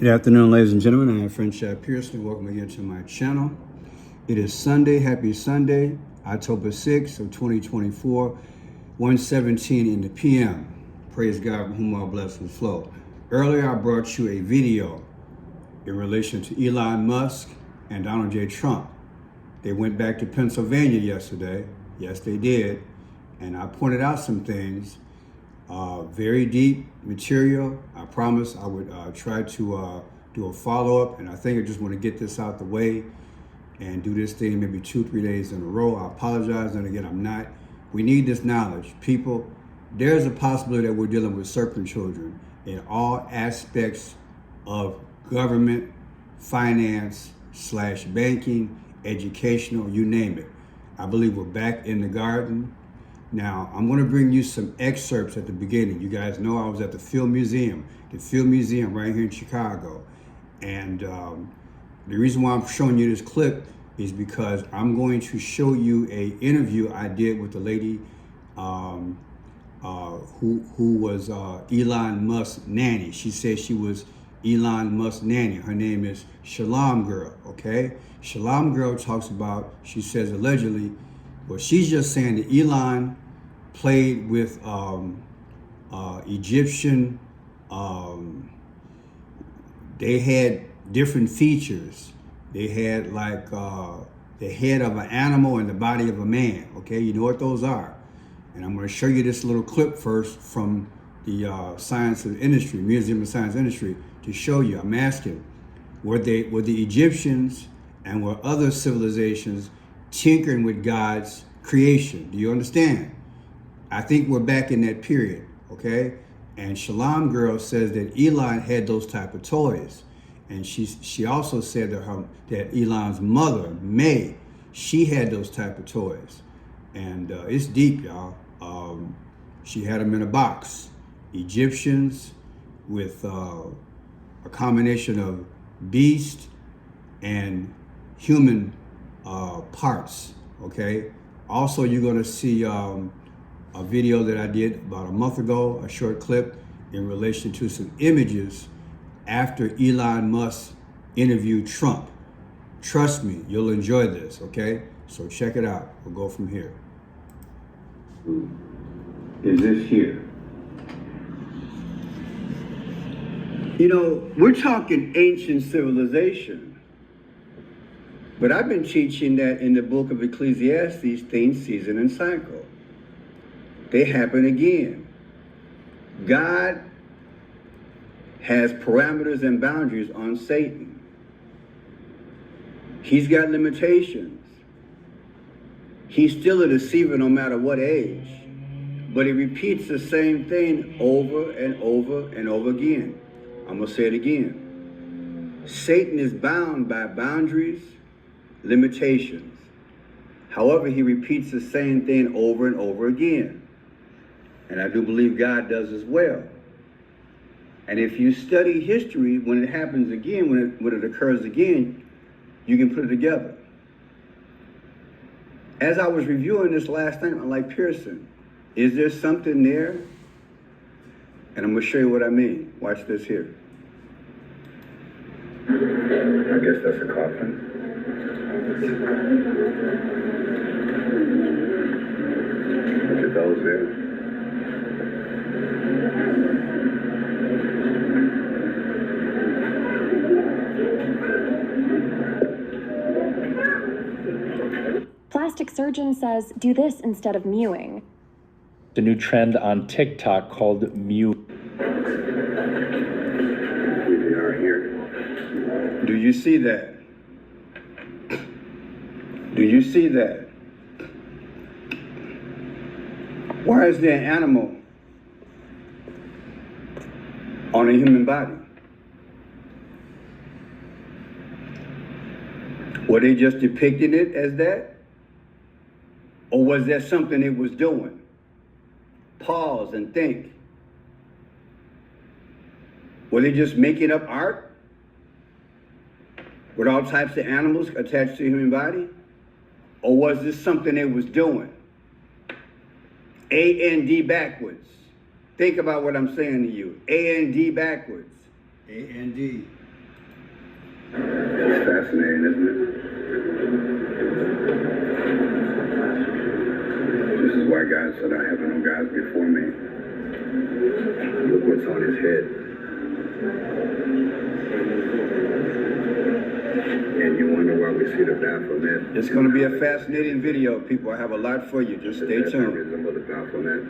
Good afternoon, ladies and gentlemen. I am Friend Chad Pearson. Welcome again to my channel. It is Sunday. Happy Sunday, October 6th of 2024, 1:17 in the PM. Praise God from whom all blessings flow. Earlier, I brought you a video in relation to Elon Musk and Donald J. Trump. They went back to Pennsylvania yesterday. Yes, they did. And I pointed out some things. Very deep material. I promised I would try to do a follow-up, and I think I just want to get this out the way and do this thing maybe 2-3 days in a row. I apologize, and again, I'm not. We need this knowledge. People, there's a possibility that we're dealing with serpent children in all aspects of government, finance, / banking, educational, you name it. I believe we're back in the garden. Now, I'm going to bring you some excerpts at the beginning. You guys know I was at the Field Museum right here in Chicago. And the reason why I'm showing you this clip is because I'm going to show you an interview I did with the lady who was Elon Musk's nanny. She said she was Elon Musk's nanny. Her name is Shalom Girl, okay? Shalom Girl talks about, she says allegedly, well, she's just saying that Elon played with Egyptian, they had different features. They had like the head of an animal and the body of a man, okay? You know what those are. And I'm gonna show you this little clip first from the Science of Industry, Museum of Science Industry, to show you. I'm asking, were the Egyptians and were other civilizations tinkering with God's creation? Do you understand? I think we're back in that period, okay? And Shalom Girl says that Elon had those type of toys. And she also said that Elon's mother, May, she had those type of toys. And it's deep, y'all. She had them in a box. Egyptians with a combination of beast and human parts, okay? Also, you're gonna see a video that I did about a month ago, a short clip in relation to some images after Elon Musk interviewed Trump. Trust me, you'll enjoy this, okay? So check it out. We'll go from here. Is this here? You know, we're talking ancient civilization. But I've been teaching that in the book of Ecclesiastes, things, season, and cycle. They happen again. God has parameters and boundaries on Satan. He's got limitations. He's still a deceiver no matter what age. But he repeats the same thing over and over and over again. I'm going to say it again. Satan is bound by boundaries, limitations. However, he repeats the same thing over and over again. And I do believe God does as well. And if you study history, when it happens again, when it occurs again, you can put it together. As I was reviewing this last night, I'm like, Pearson, is there something there? And I'm going to show you what I mean. Watch this here. I guess that's a coffin. Look at those there. Plastic surgeon says do this instead of mewing. The new trend on TikTok called mew. Here they are here. Do you see that? Do you see that? Why is there an animal on a human body? Were they just depicting it as that? Or was that something it was doing? Pause and think. Were they just making up art with all types of animals attached to the human body? Or was this something it was doing? A-N-D backwards. Think about what I'm saying to you. A-N-D backwards. A-N-D. It's fascinating, isn't it? This is why God said, I have no gods before me. Look what's on his head. And you wonder why we see the Baphomet. It's going to be a fascinating video, people. I have a lot for you. Just stay tuned. Resemble the Baphomet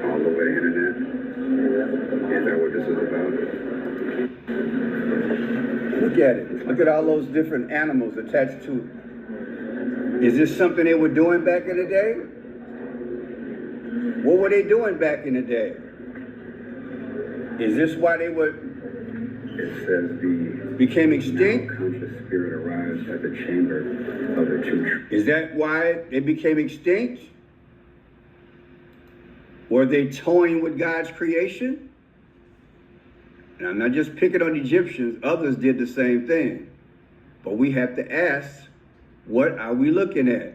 all over the internet. Is that what this is about? Look at it. Look at all those different animals attached to it. Is this something they were doing back in the day? What were they doing back in the day? Is this why they were? It says became extinct. Conscious spirit arrives at the chamber of the two. Is that why they became extinct? Were they toying with God's creation? And I'm not just picking on Egyptians. Others did the same thing. But we have to ask, what are we looking at?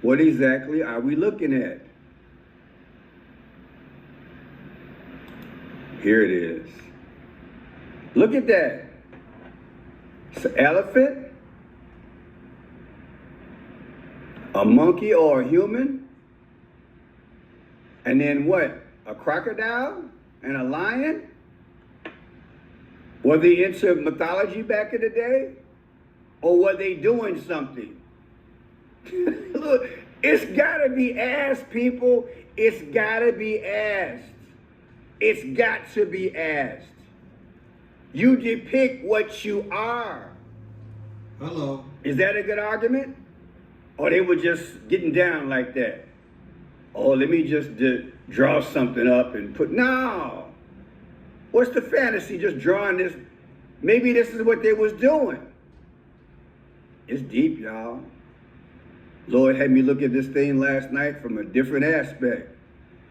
What exactly are we looking at? Here it is. Look at that. It's an elephant, a monkey or a human, and then what? A crocodile and a lion? Were they into mythology back in the day? Or were they doing something? Look, it's gotta be asked, people. It's gotta be asked. It's got to be asked. You depict what you are. Hello. Is that a good argument? Or they were just getting down like that? Oh, let me just draw something up and put, no. What's the fantasy? Just drawing this. Maybe this is what they was doing. It's deep, y'all. Lord had me look at this thing last night from a different aspect.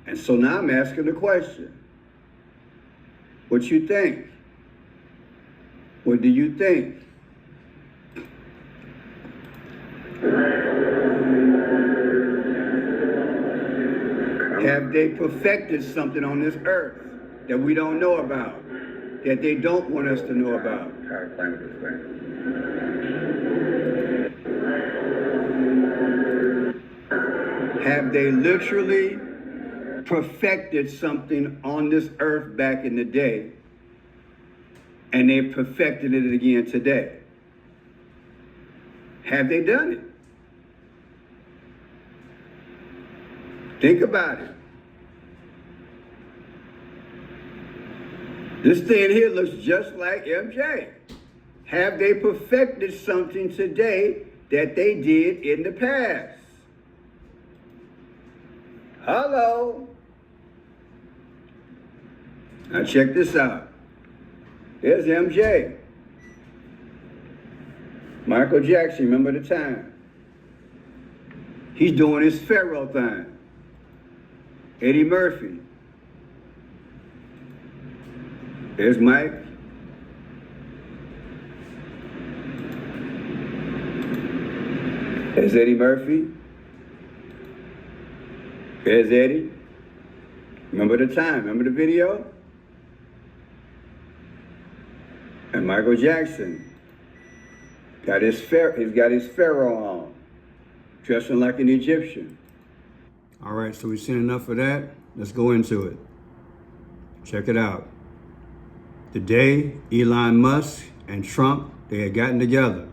And so now I'm asking the question. What you think? What do you think? Have they perfected something on this earth that we don't know about, that they don't want us to know about? Have they literally perfected something on this earth back in the day, and they perfected it again today? Have they done it? Think about it. This thing here looks just like MJ. Have they perfected something today that they did in the past? Hello. Now check this out. There's MJ. Michael Jackson, remember the time? He's doing his Pharaoh thing. Eddie Murphy. There's Mike. There's Eddie Murphy. There's Eddie. Remember the time? Remember the video? And Michael Jackson he's got his Pharaoh on, dressing like an Egyptian. All right, so we've seen enough of that. Let's go into it. Check it out. Today, Elon Musk and Trump, they had gotten together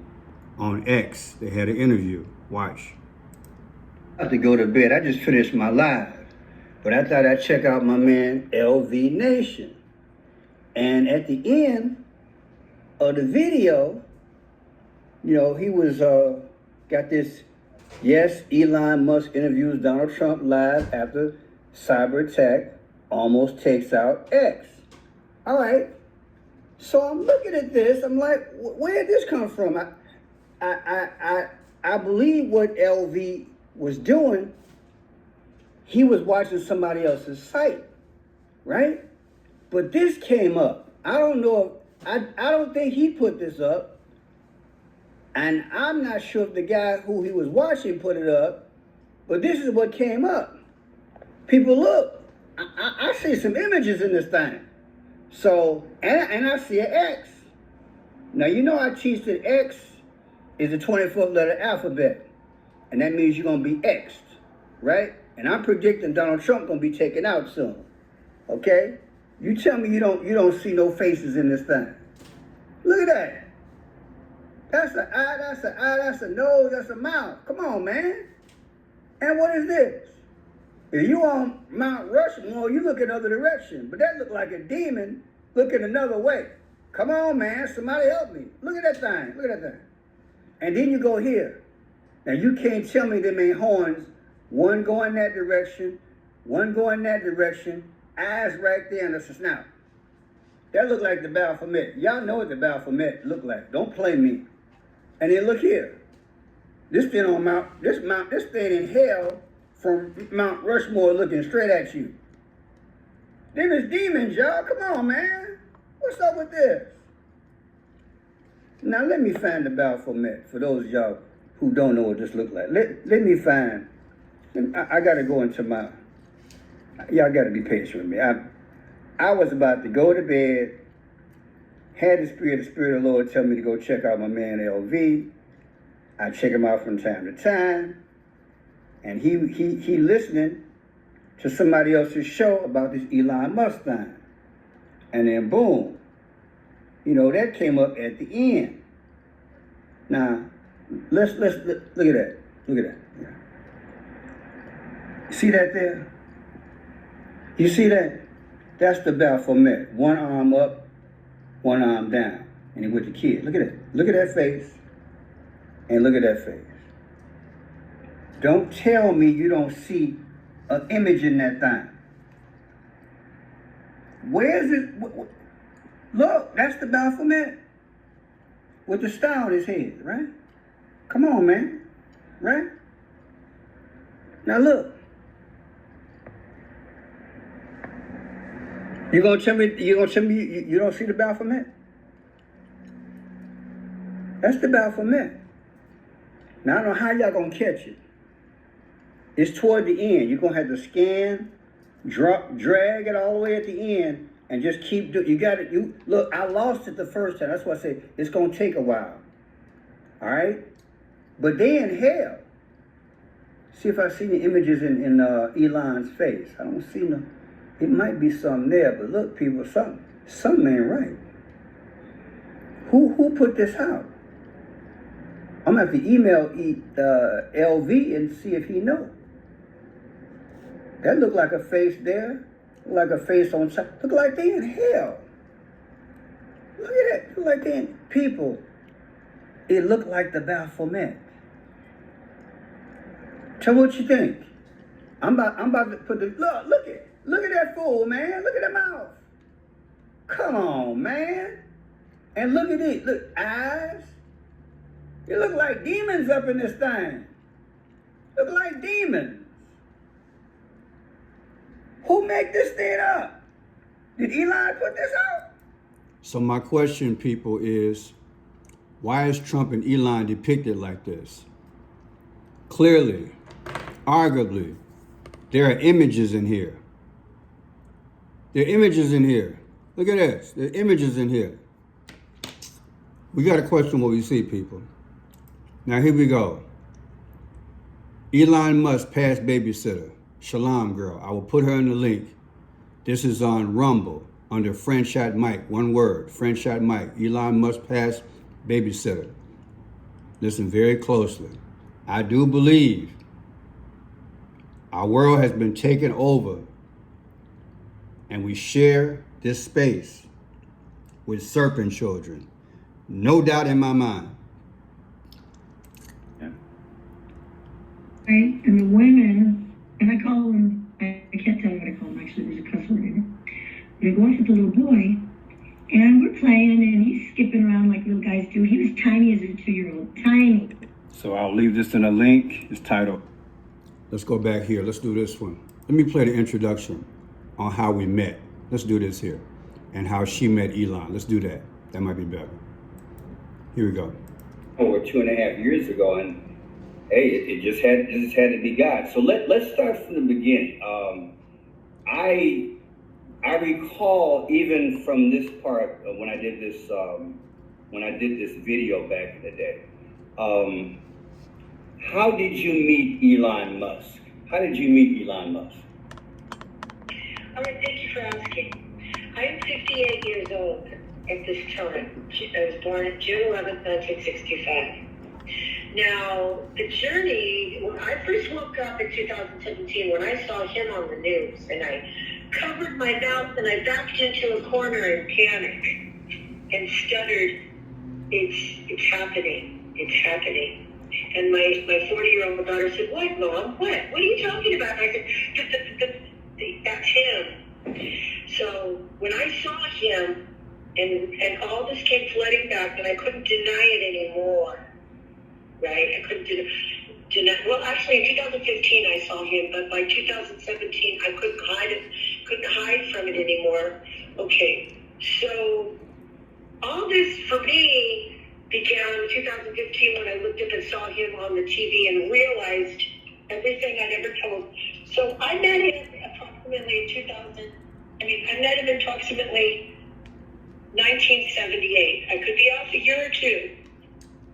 on X. They had an interview. Watch. I have to go to bed. I just finished my live, but I thought I'd check out my man, LV Nation. And at the end of the video, you know, he was, got this, yes, Elon Musk interviews Donald Trump live after cyber attack almost takes out X. All right. So I'm looking at this. I'm like, where did this come from? I believe what LV was doing, he was watching somebody else's site, right? But this came up. I don't know. I don't think he put this up. And I'm not sure if the guy who he was watching put it up, but this is what came up. People, look, I see some images in this thing. So, and I see an X. Now, you know I teach that X is the 24th letter alphabet. And that means you're going to be X'd, right? And I'm predicting Donald Trump going to be taken out soon. Okay? You tell me you don't see no faces in this thing. Look at that. That's an eye, that's an eye, that's a nose, that's a mouth. Come on, man. And what is this? If you on Mount Rushmore, you look in other direction. But that look like a demon looking another way. Come on, man. Somebody help me. Look at that thing. Look at that thing. And then you go here. Now, you can't tell me them ain't horns. One going that direction, one going that direction, eyes right there, and that's a snout. That look like the Baphomet. Y'all know what the Baphomet look like. Don't play me. And then look here. This thing in hell from Mount Rushmore looking straight at you. Them is demons, y'all. Come on, man. What's up with this? Now, let me find the Baphomet for those of y'all who don't know what this look like. Let me find. I got to go into my. Y'all got to be patient with me. I was about to go to bed. Had the Spirit of the Lord tell me to go check out my man LV. I check him out from time to time. And he listening to somebody else's show about this Elon Musk thing. And then boom, that came up at the end. Now, let's look at that. Look at that. See that there? You see that? That's the Baphomet. One arm up, one arm down. And he with the kid. Look at that. Look at that face. And look at that face. Don't tell me you don't see an image in that thing. Where is it? Look, that's the Baphomet. With the star on his head, right? Come on, man. Right? Now look. You gonna tell me you don't see the Baphomet? That's the Baphomet. Now I don't know how y'all gonna catch it. It's toward the end. You're gonna have to scan, drag it all the way at the end, and just keep doing. You got it. Look. I lost it the first time. That's why I say it's gonna take a while. All right, but they in hell. See if I see the images in Elon's face. I don't see no. It might be something there, but look, people, something ain't right. Who put this out? I'm gonna have to email LV and see if he know. That look like a face there, look like a face on top. Look like they in hell. Look at that. Look like they in people. It looked like the Baphomet. Tell me what you think. I'm about to put the look at that fool, man. Look at that mouth. Come on, man. And look at it. Look, eyes. It look like demons up in this thing. Look like demons. Who made this thing up? Did Elon put this out? So my question, people, is why is Trump and Elon depicted like this? Clearly, arguably, there are images in here. There are images in here. Look at this. There are images in here. We got to question what we see, people. Now, here we go. Elon Musk past babysitter. Shalom girl. I will put her in the link. This is on Rumble under Friend Shot Mike. One word. Friend Shot Mike. Elon Musk past babysitter. Listen very closely. I do believe our world has been taken over and we share this space with serpent children. No doubt in my mind. Right? And the women, and I call them, I can't tell you what I call them, actually, there's a cuss word in it. They go off with the little boy, and we're playing, and he's skipping around like little guys do. He was tiny as a 2-year-old, tiny. So I'll leave this in a link. It's titled, let's go back here. Let's do this one. Let me play the introduction on how we met. Let's do this here. And how she met Elon. Let's do that. That might be better. Here we go. Over 2.5 years ago, and hey, it just had to be God. So let's start from the beginning. I I recall even from this part when I did this video back in the day. How did you meet Elon Musk? How did you meet Elon Musk? All right, thank you for asking. I'm 58 years old at this time. I was born on June 11th, 1965. Now, the journey, when I first woke up in 2017, when I saw him on the news, and I covered my mouth and I backed into a corner in panic and stuttered, it's happening, it's happening. And my 40-year-old daughter said, "What, Mom? What? What are you talking about?" And I said, "That's him." So when I saw him, and all this came flooding back, and I couldn't deny it anymore, right? I couldn't deny. Well, actually, in 2015 I saw him, but by 2017 I couldn't hide from it anymore. Okay, so all this for me began in 2015 when I looked up and saw him on the TV and realized everything I'd ever told. So I met him approximately in approximately 1978. I could be off a year or two.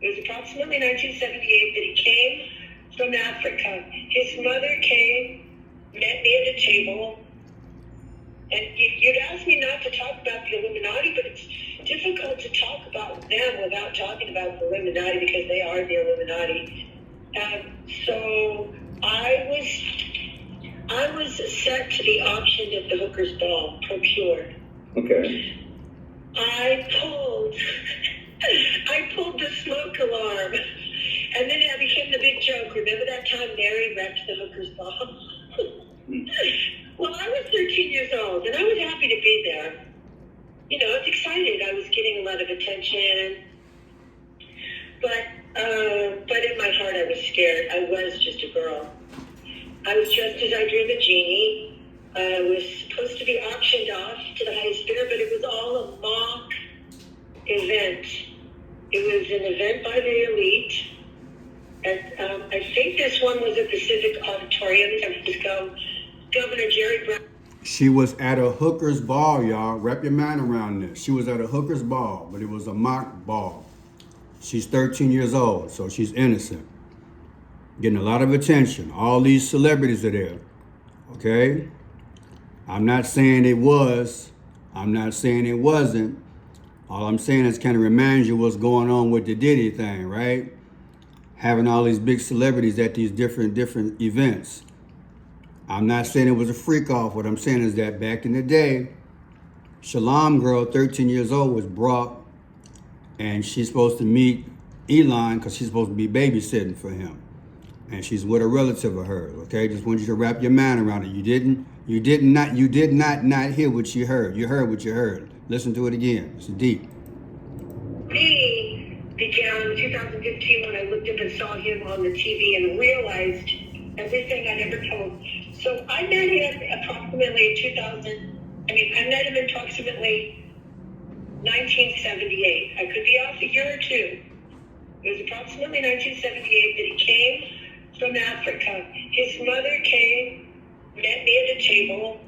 It was approximately 1978 that he came from Africa. His mother came, met me at a table, and you'd ask me not to talk about the Illuminati, but it's difficult to talk about them without talking about the Illuminati because they are the Illuminati. So I was set to be auctioned at the hooker's ball, procured. Okay. I pulled the smoke alarm, and then it became the big joke. Remember that time Mary wrecked the hooker's ball? Well, I was 13 years old, and I was happy to be there. You know, I was excited. I was getting a lot of attention, but in my heart, I was scared. I was just a girl. I was dressed as I drew the genie. I was supposed to be auctioned off to the highest bidder, but it was all a mock event. It was an event by the elite. And I think this one was at the Civic Auditorium in San Francisco. Governor Jerry Brown. She was at a hooker's ball, y'all. Wrap your mind around this. She was at a hooker's ball, but it was a mock ball. She's 13 years old, so she's innocent. Getting a lot of attention. All these celebrities are there. Okay? I'm not saying it was. I'm not saying it wasn't. All I'm saying is kind of reminds you what's going on with the Diddy thing, right? Having all these big celebrities at these different events. I'm not saying it was a freak off. What I'm saying is that back in the day, Shalom girl, 13 years old, was brought, and she's supposed to meet Elon because she's supposed to be babysitting for him. And she's with a relative of hers, okay? Just want you to wrap your mind around it. You did not hear what you heard. You heard what you heard. Listen to it again. It's deep. Me began in 2015 when I looked up and saw him on the TV and realized everything I'd ever told. So I met him approximately in approximately 1978. I could be off a year or two. It was approximately 1978 that he came from Africa. His mother came, met me at a table,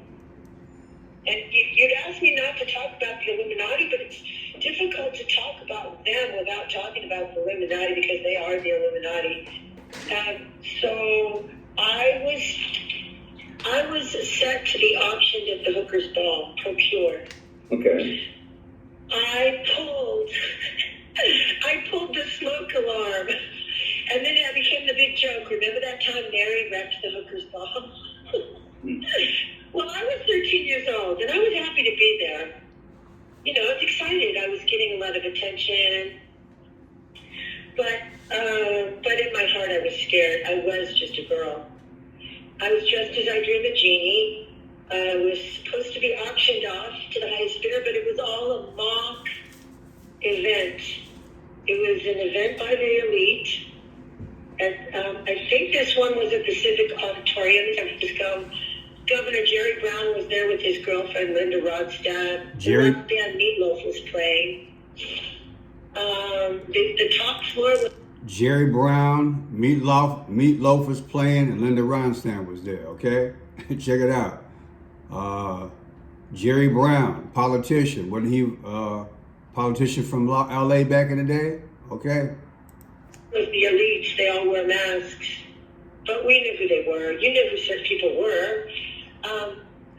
and you'd ask me not to talk about the Illuminati, but it's difficult to talk about them without talking about the Illuminati because they are the Illuminati. So I was set to be auctioned at the hooker's ball, procured. Okay. I pulled the smoke alarm, and then it became the big joke. Remember that time Mary wrecked the hooker's ball? Well, I was 13 years old, and I was happy to be there. You know, I was excited. I was getting a lot of attention, but in my heart, I was scared. I was just a girl. I was dressed as I drew the genie. I was supposed to be auctioned off to the highest bidder, but it was all a mock event. It was an event by the elite. And I think this one was at the Civic Auditorium in San Francisco. Governor Jerry Brown was there with his girlfriend, Linda Rodstadt. The rock band Meatloaf was playing. The top floor was... Jerry Brown, Meatloaf was playing, and Linda Ronstadt was there, okay? Check it out. Jerry Brown, politician. Wasn't he politician from LA back in the day? Okay. With the elites, they all wear masks, but we knew who they were. You knew who certain people were.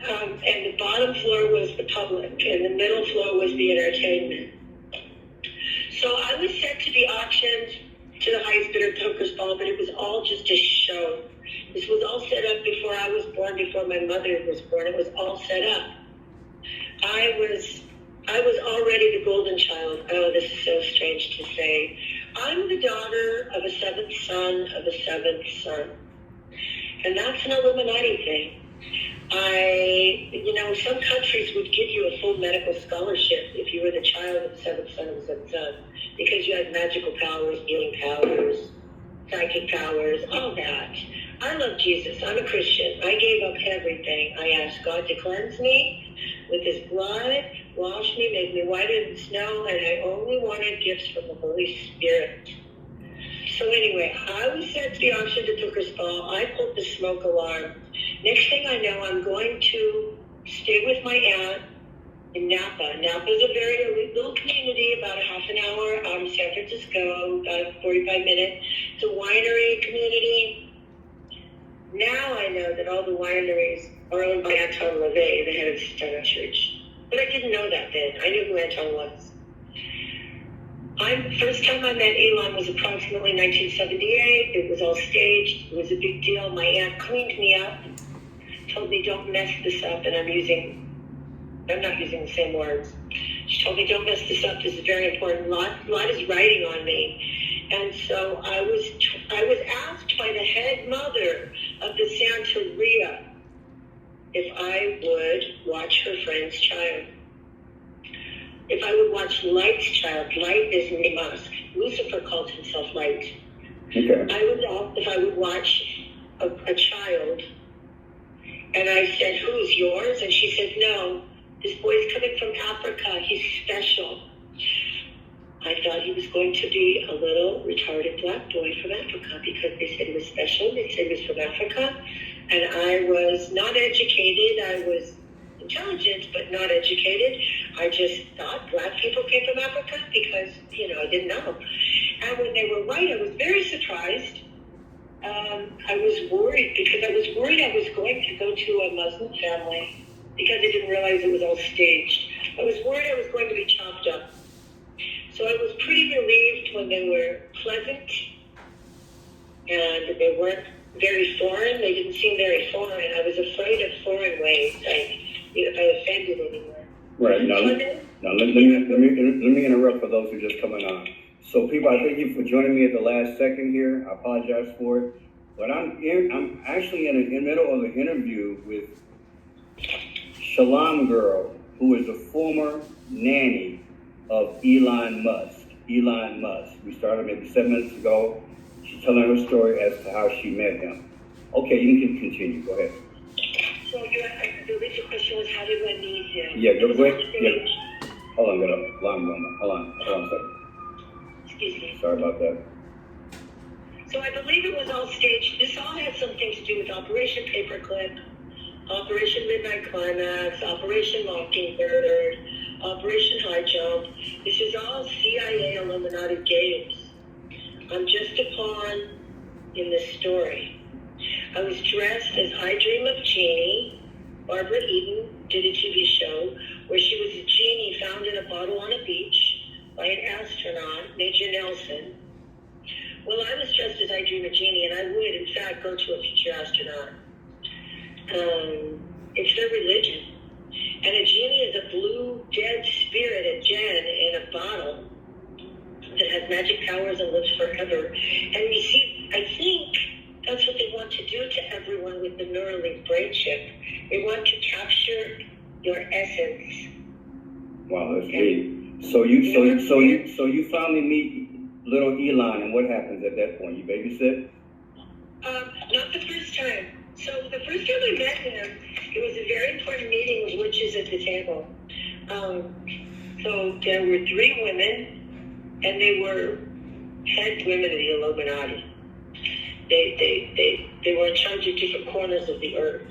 And the bottom floor was the public, and the middle floor was the entertainment. So I was set to be auctioned to the highest bidder poker's ball, but it was all just a show. This was all set up before I was born, before my mother was born. It was all set up. I was already the golden child. Oh, this is so strange to say. I'm the daughter of a seventh son of a seventh son. And that's an Illuminati thing. Some countries would give you a full medical scholarship if you were the child of the seventh son of the seventh son, because you had magical powers, healing powers, psychic powers, all that. I love Jesus. I'm a Christian. I gave up everything. I asked God to cleanse me with his blood, wash me, make me whiter than snow, and I only wanted gifts from the Holy Spirit. So anyway, I was sent to the auction to Booker's Ball. I pulled the smoke alarm. Next thing I know, I'm going to stay with my aunt in Napa. Napa is a very elite little community, about a half an hour out of San Francisco, about 45 minutes. It's a winery community. Now I know that all the wineries are owned by Anton LaVey, the head of the Stoner Church. But I didn't know that then. I knew who Anton was. First time I met Elon was approximately 1978. It was all staged. It was a big deal. My aunt cleaned me up, told me don't mess this up, and I'm not using the same words. She told me don't mess this up. This is very important. A lot is riding on me. And so I was asked by the head mother of the Santeria if I would watch her friend's child. If I would watch Light's child. Light is Musk. Lucifer calls himself Light. Okay. I was asked if I would watch a child. And I said, who's yours? And she said, no, this boy's coming from Africa. He's special. I thought he was going to be a little retarded black boy from Africa because they said he was special. They said he was from Africa. And I was not educated. I was intelligent, but not educated. I just thought black people came from Africa because, I didn't know. And when they were right, I was very surprised. I was worried because I was worried I was going to go to a Muslim family because I didn't realize it was all staged. I was worried I was going to be chopped up. So I was pretty relieved when they were pleasant and they weren't very foreign. They didn't seem very foreign. I was afraid of foreign ways, if I offended anyone. Right. Now let me interrupt for those who are just coming on. So people, I thank you for joining me at the last second here. I apologize for it. But I'm actually in the middle of an interview with Shalom Girl, who is a former nanny of Elon Musk. We started maybe 7 minutes ago. She's telling her story as to how she met him. Okay, you can continue. Go ahead. So I believe the question was, how did I meet him? Yeah, go ahead. Yeah. Hold on a second. Excuse me. Sorry about that. So I believe it was all staged. This all had something to do with Operation Paperclip, Operation Midnight Climax, Operation Mockingbird, Operation High Jump. This is all CIA Illuminati games. I'm just a pawn in this story. I was dressed as I Dream of Jeannie. Barbara Eden did a TV show where she was a genie found in a bottle on a beach by an astronaut, Major Nelson. Well, I was dressed as I Dream of Jeannie, and I would, in fact, go to a future astronaut. It's their religion. And a genie is a blue, dead spirit, a gen, in a bottle that has magic powers and lives forever. And you see, I think that's what they want to do to everyone with the Neuralink brain chip. They want to capture your essence. Wow, that's deep. So you finally meet little Elon, and what happens at that point? You babysit? Not the first time. So the first time I met him, it was a very important meeting with witches at the table. So there were 3 women, and they were head women of the Illuminati. They were in charge of different corners of the earth.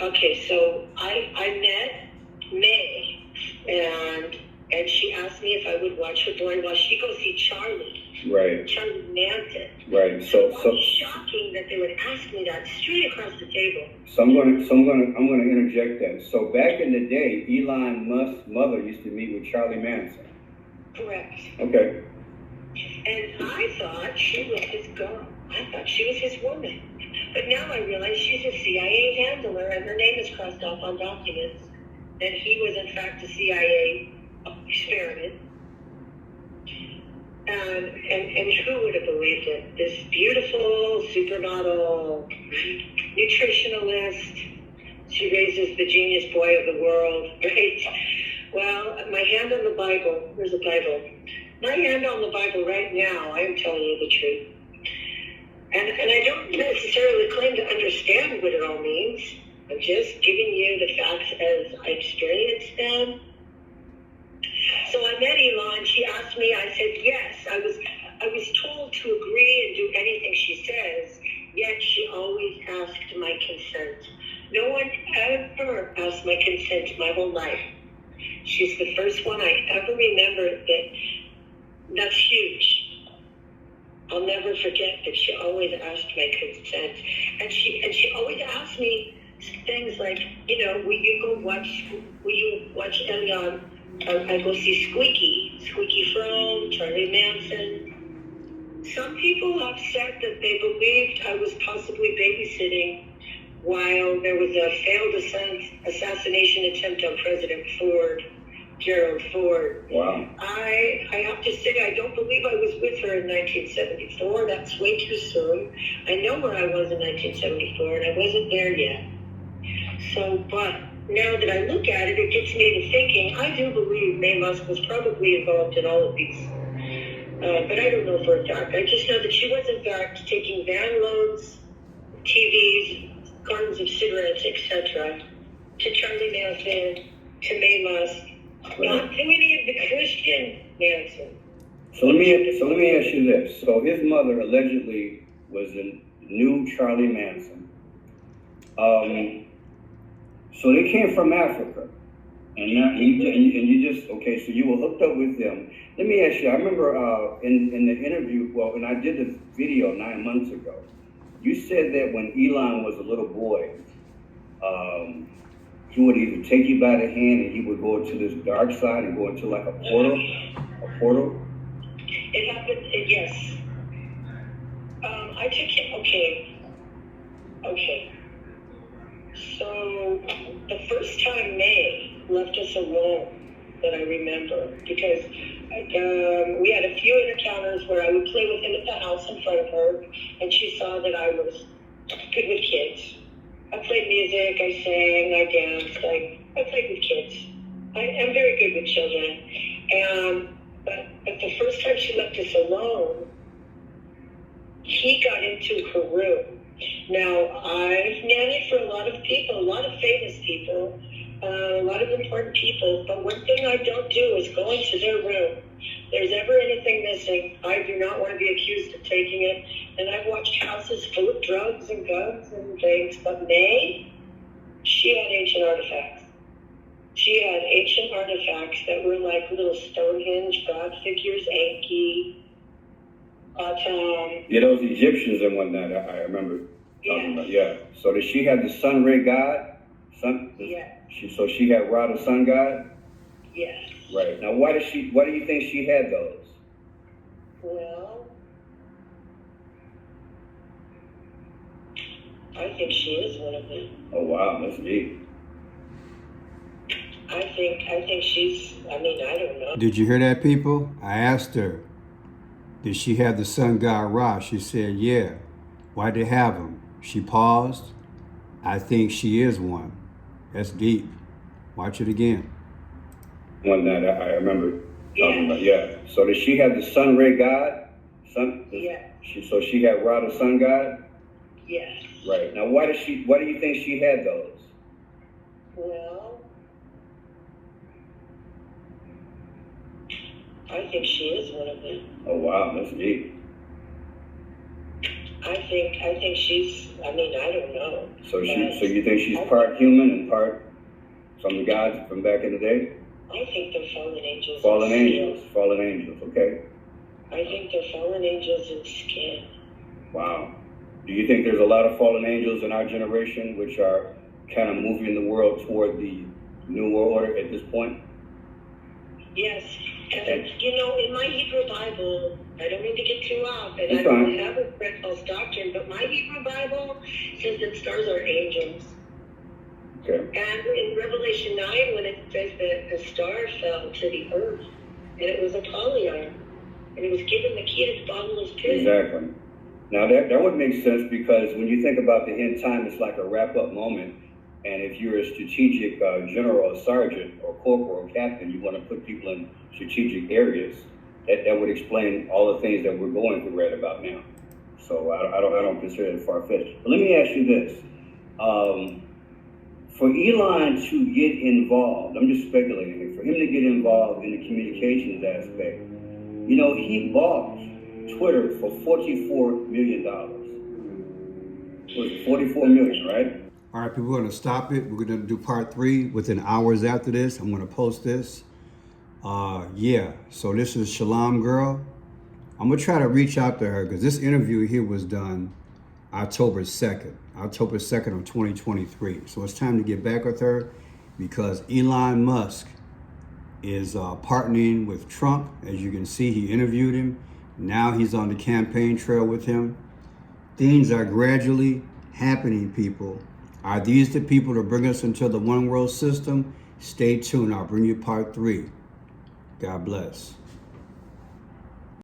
Okay, so I met May, and she asked me if I would watch her boy while she goes see Charlie. Right. Charlie Manson. Right. So shocking that they would ask me that straight across the table. So I'm gonna interject that. So back in the day, Elon Musk's mother used to meet with Charlie Manson. Correct. Okay. And I thought she was his girl. I thought she was his woman. But now I realize she's a CIA handler, and her name is crossed off on documents. And he was in fact a CIA experiment. And who would have believed it? This beautiful supermodel, nutritionalist. She raises the genius boy of the world, right? Well, my hand on the Bible. There's a Bible. My hand on the Bible right now, I am telling you the truth. And I don't necessarily claim to understand what it all means. I'm just giving you the facts as I experienced them. So I met Elon. She asked me. I said yes. I was told to agree and do anything she says. Yet she always asked my consent. No one ever asked my consent my whole life. She's the first one I ever remember that's huge. I'll never forget that she always asked my consent, and she always asked me things like, will you watch Elon? I go see Squeaky from Charlie Manson. Some people have said that they believed I was possibly babysitting while there was a failed assassination attempt on President Gerald Ford. Wow. I have to say, I don't believe I was with her in 1974. That's way too soon. I know where I was in 1974, and I wasn't there yet. So, but now that I look at it, it gets me to thinking, I do believe May Musk was probably involved in all of these. But I don't know for a fact. I just know that she was, in fact, taking van loads, TVs, cartons of cigarettes, etc., to Charlie Manson, to May Musk, not to any of the Christian Manson. So let me ask you this. So his mother allegedly was the new Charlie Manson. So they came from Africa, and now you just okay. So you were hooked up with them. Let me ask you. I remember in the interview. Well, when I did the video 9 months ago, you said that when Elon was a little boy, he would either take you by the hand and he would go into this dark side and go into like a portal. It happened. Yes. I took him. Okay. So the first time May left us alone that I remember, because we had a few encounters where I would play with him at the house in front of her, and she saw that I was good with kids. I played music, I sang, I danced, I played with kids. I'm very good with children. But the first time she left us alone, he got into her room. Now, I've nannied for a lot of people, a lot of famous people, a lot of important people, but one thing I don't do is go into their room. If there's ever anything missing, I do not want to be accused of taking it. And I've watched houses full of drugs and guns and things, but May, she had ancient artifacts. She had ancient artifacts that were like little Stonehenge god figures, Enki, Yeah, those Egyptians and whatnot, I remember talking about. Yeah. So did she have the sun ray god? Yeah. So she had Ra, the sun god? Yes. Right. Now, why do you think she had those? Well, I think she is one of them. Oh, wow, that's deep. I think she's, I don't know. Did you hear that, people? I asked her, did she have the sun god Ra? She said, yeah. Why'd they have him? She paused. I think she is one. That's deep. Watch it again. One night I remember talking about, yeah. So did she have the sun ray god? Yeah. So she had Ra, the sun god? Yes. Right. Now, why do you think she had those? Well, I think she is one of them. Oh, wow, that's deep. I I think she's, I mean, I don't know. So you think she's part human and part from the gods from back in the day? I think they're fallen angels. Fallen angels, okay. I think they're fallen angels in skin. Wow. Do you think there's a lot of fallen angels in our generation which are kind of moving the world toward the New World Order at this point? Yes. And, you know, in my Hebrew Bible, I don't mean to get too off, and It's I don't fine. have a red false doctrine, but my Hebrew Bible says that stars are angels. Okay. And in Revelation 9, when it says that a star fell to the earth, and it was Apollyon, and he was given the key to the bottomless pit. Exactly. Now that would make sense because when you think about the end time, it's like a wrap-up moment. And if you're a strategic general, or sergeant, or corporal, or captain, you want to put people in strategic areas. That would explain all the things that we're going through right about now. So I don't consider it far-fetched. But let me ask you this: for Elon to get involved, I'm just speculating here. For him to get involved in the communications aspect, you know, he bought Twitter for $44 million. Was it 44 million, right? All right, people, we're going to stop it. We're going to do part 3 within hours after this. I'm going to post this. Yeah, so this is Shalom Girl. I'm going to try to reach out to her because this interview here was done October 2nd of 2023. So it's time to get back with her because Elon Musk is partnering with Trump. As you can see, he interviewed him. Now he's on the campaign trail with him. Things are gradually happening, people. Are these the people to bring us into the one world system? Stay tuned. I'll bring you part 3. God bless.